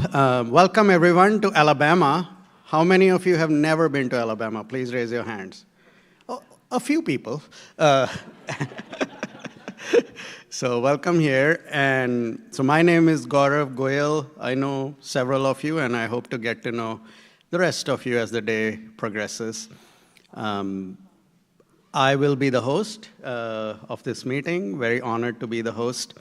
Welcome everyone to Alabama. How many of you have never been to Alabama? Please raise your hands. Oh, a few people. So welcome here. And so my name is Gaurav Goyal. I know several of you, and I hope to get to know the rest of you as the day progresses. I will be the host of this meeting. Very honored to be the host.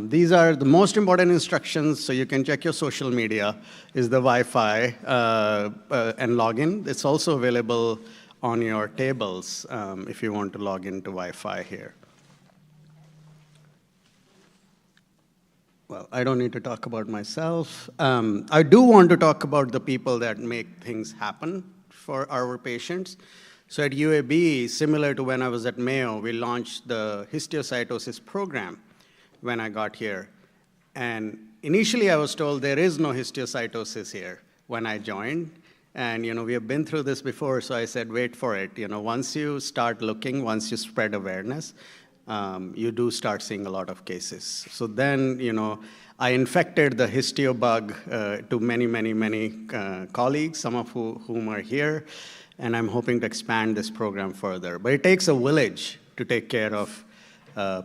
These are the most important instructions, so you can check your social media, is the Wi-Fi and login. It's also available on your tables if you want to log into Wi-Fi here. Well, I don't need to talk about myself. I do want to talk about the people that make things happen for our patients. So at UAB, similar to when I was at Mayo, we launched the histiocytosis program when I got here. And initially I was told there is no histiocytosis here when I joined. And we have been through this before, so I said, wait for it. Once you start looking, once you spread awareness, you do start seeing a lot of cases. So then, I infected the histio bug to many colleagues, some of whom are here, and I'm hoping to expand this program further. But it takes a village to take care of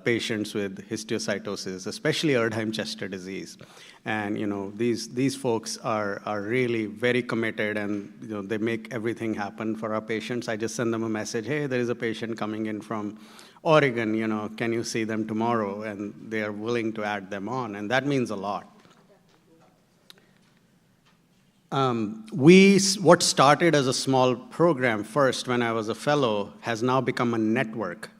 patients with histiocytosis, especially Erdheim-Chester disease. And these folks are really very committed, and they make everything happen for our patients. I just send them a message, hey, there is a patient coming in from Oregon, can you see them tomorrow? And they are willing to add them on, and that means a lot. What started as a small program first when I was a fellow has now become a network.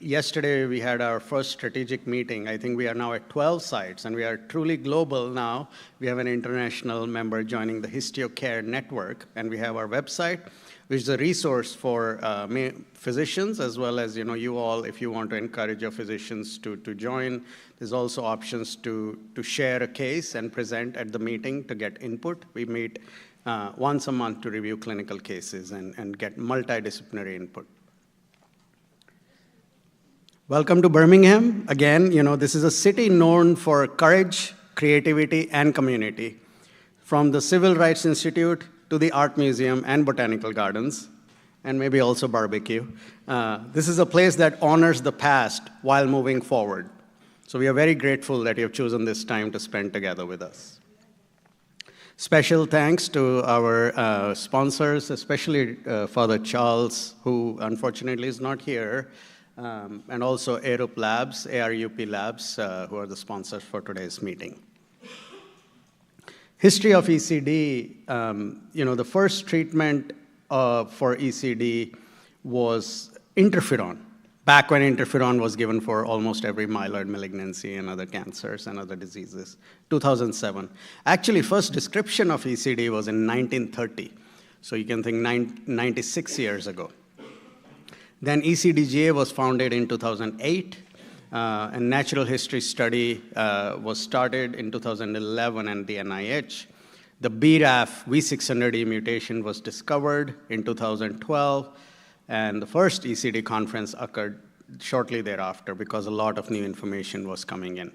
Yesterday we had our first strategic meeting. I think we are now at 12 sites, and we are truly global now. We have an international member joining the HistoCare Network, and we have our website, which is a resource for physicians, as well as you all, if you want to encourage your physicians to join. There's also options to share a case and present at the meeting to get input. We meet once a month to review clinical cases and get multidisciplinary input. Welcome to Birmingham. Again, this is a city known for courage, creativity, and community. From the Civil Rights Institute to the Art Museum and Botanical Gardens, and maybe also barbecue. This is a place that honors the past while moving forward. So we are very grateful that you have chosen this time to spend together with us. Special thanks to our sponsors, especially Father Charles, who unfortunately is not here, and also ARUP Labs, ARUP Labs, who are the sponsors for today's meeting. History of ECD, the first treatment for ECD was interferon, back when interferon was given for almost every myeloid malignancy and other cancers and other diseases, 2007. Actually, first description of ECD was in 1930, so you can think 96 years ago. Then ECDGA was founded in 2008, and natural history study was started in 2011 at the NIH. The BRAF V600E mutation was discovered in 2012, and the first ECD conference occurred shortly thereafter because a lot of new information was coming in.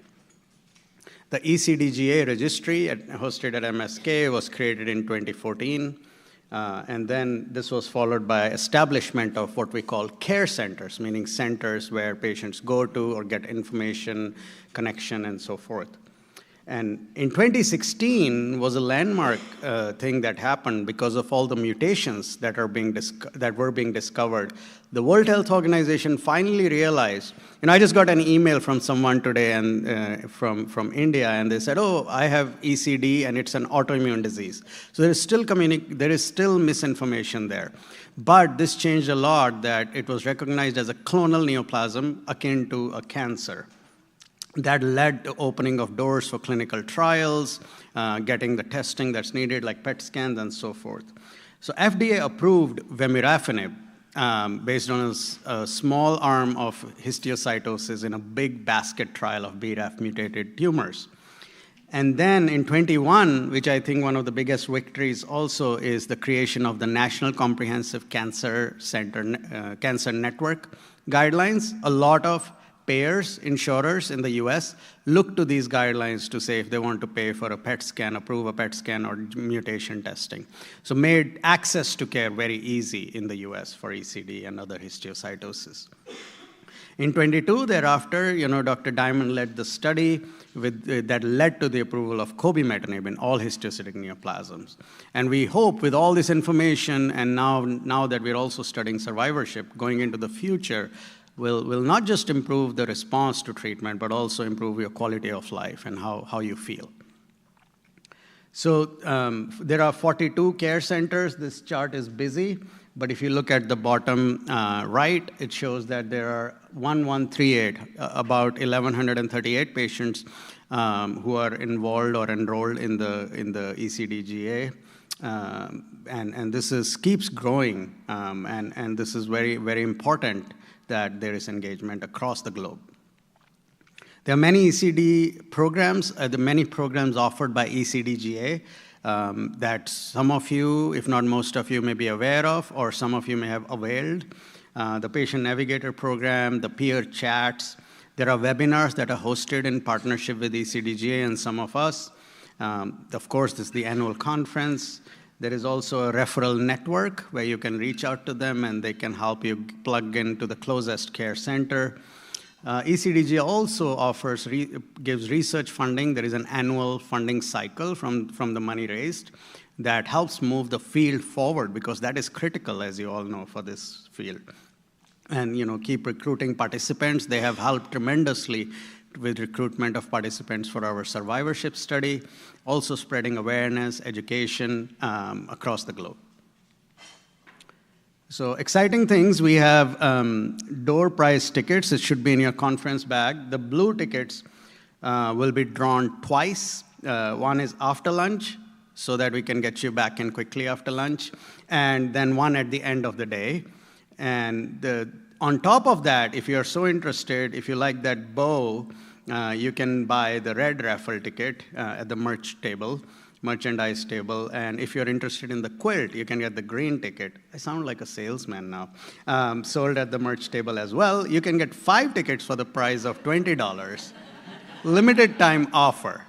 The ECDGA registry hosted at MSK was created in 2014. And then this was followed by establishment of what we call care centers, meaning centers where patients go to or get information, connection, and so forth. And in 2016 was a landmark thing that happened because of all the mutations that were being discovered. The World Health Organization finally realized, I just got an email from someone today and from India, and they said, oh, I have ECD and it's an autoimmune disease. So there is still misinformation there. But this changed a lot, that it was recognized as a clonal neoplasm akin to a cancer. That led to opening of doors for clinical trials, getting the testing that's needed, like PET scans and so forth. So FDA approved vemurafenib based on a small arm of histiocytosis in a big basket trial of BRAF mutated tumors. And then in 21, which I think one of the biggest victories also is the creation of the National Comprehensive Cancer Network guidelines. A lot of payers, insurers in the US, look to these guidelines to say if they want to pay for a PET scan, approve a PET scan or mutation testing. So made access to care very easy in the US for ECD and other histiocytosis. In 22, thereafter, Dr. Diamond led the study that led to the approval of cobimetinib in all histiocytic neoplasms. And we hope with all this information, and now that we're also studying survivorship, going into the future, will not just improve the response to treatment, but also improve your quality of life and how you feel. So there are 42 care centers. This chart is busy. But if you look at the bottom right, it shows that there are 1,138, about 1,138 patients who are involved or enrolled in the ECDGA. And this keeps growing, and this is very, very important that there is engagement across the globe. There are many ECD programs, many programs offered by ECDGA, that some of you, if not most of you, may be aware of, or some of you may have availed. The Patient Navigator program, the peer chats. There are webinars that are hosted in partnership with ECDGA and some of us. Of course, this is the annual conference. There is also a referral network where you can reach out to them and they can help you plug into the closest care center. ECDGA also gives research funding. There is an annual funding cycle from the money raised that helps move the field forward, because that is critical, as you all know, for this field. And keep recruiting participants. They have helped tremendously with recruitment of participants for our survivorship study, also spreading awareness, education across the globe. So exciting things, we have door prize tickets. It should be in your conference bag. The blue tickets will be drawn twice. One is after lunch, so that we can get you back in quickly after lunch, and then one at the end of the day. And on top of that, if you're so interested, if you like that bow, you can buy the red raffle ticket at the merchandise table. And if you're interested in the quilt, you can get the green ticket. I sound like a salesman now. Sold at the merch table as well. You can get 5 tickets for the price of $20. Limited time offer.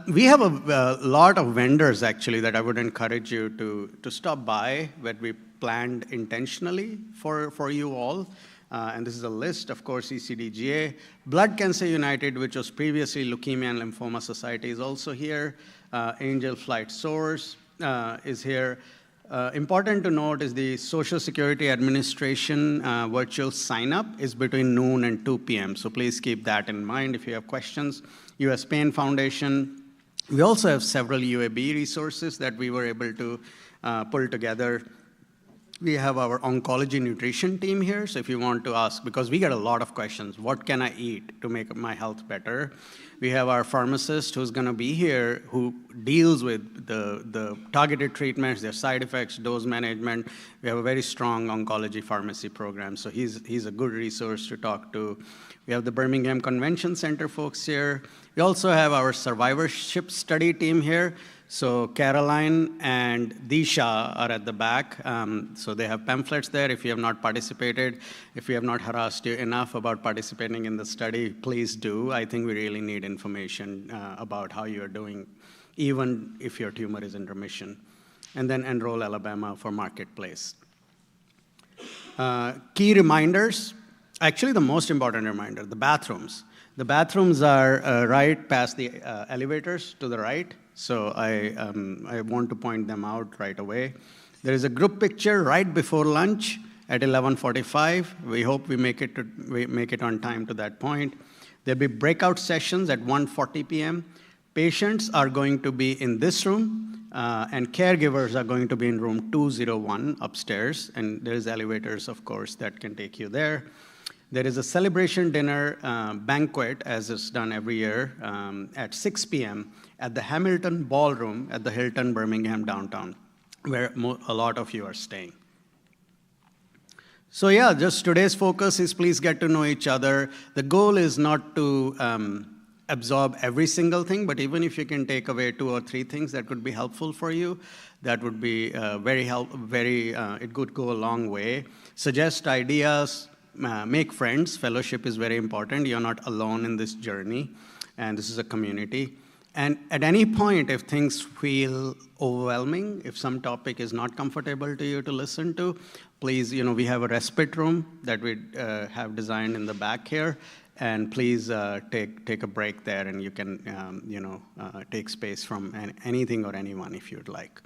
We have a lot of vendors, actually, that I would encourage you to stop by, that we planned intentionally for you all. And this is a list, of course, ECDGA. Blood Cancer United, which was previously Leukemia and Lymphoma Society, is also here. Angel Flight Source is here. Important to note is the Social Security Administration virtual sign-up is between noon and 2 p.m. So please keep that in mind if you have questions. US Pain Foundation. We also have several UAB resources that we were able to pull together. We have our oncology nutrition team here, so if you want to ask, because we get a lot of questions, what can I eat to make my health better? We have our pharmacist who's going to be here, who deals with the targeted treatments, their side effects, dose management. We have a very strong oncology pharmacy program, so he's a good resource to talk to. We have the Birmingham Convention Center folks here. We also have our survivorship study team here. So Caroline and Disha are at the back. So they have pamphlets there. If you have not participated, if we have not harassed you enough about participating in the study, please do. I think we really need information about how you are doing, even if your tumor is in remission. And then Enroll Alabama for Marketplace. Key reminders. Actually, the most important reminder, the bathrooms. The bathrooms are right past the elevators to the right. So I want to point them out right away. There is a group picture right before lunch at 11:45. We hope we make it on time to that point. There'll be breakout sessions at 1:40 p.m. Patients are going to be in this room, and caregivers are going to be in room 201 upstairs. And there's elevators, of course, that can take you there. There is a celebration dinner banquet, as is done every year, at 6 p.m. at the Hamilton Ballroom at the Hilton Birmingham downtown, where a lot of you are staying. So yeah, just today's focus is please get to know each other. The goal is not to absorb every single thing, but even if you can take away 2 or 3 things that could be helpful for you, that would be it could go a long way. Suggest ideas. make friends. Fellowship is very important. You're not alone in this journey, and this is a community. And at any point, if things feel overwhelming, if some topic is not comfortable to you to listen to, please, we have a respite room that we have designed in the back here, and please take a break there, and you can, take space from anything or anyone if you'd like.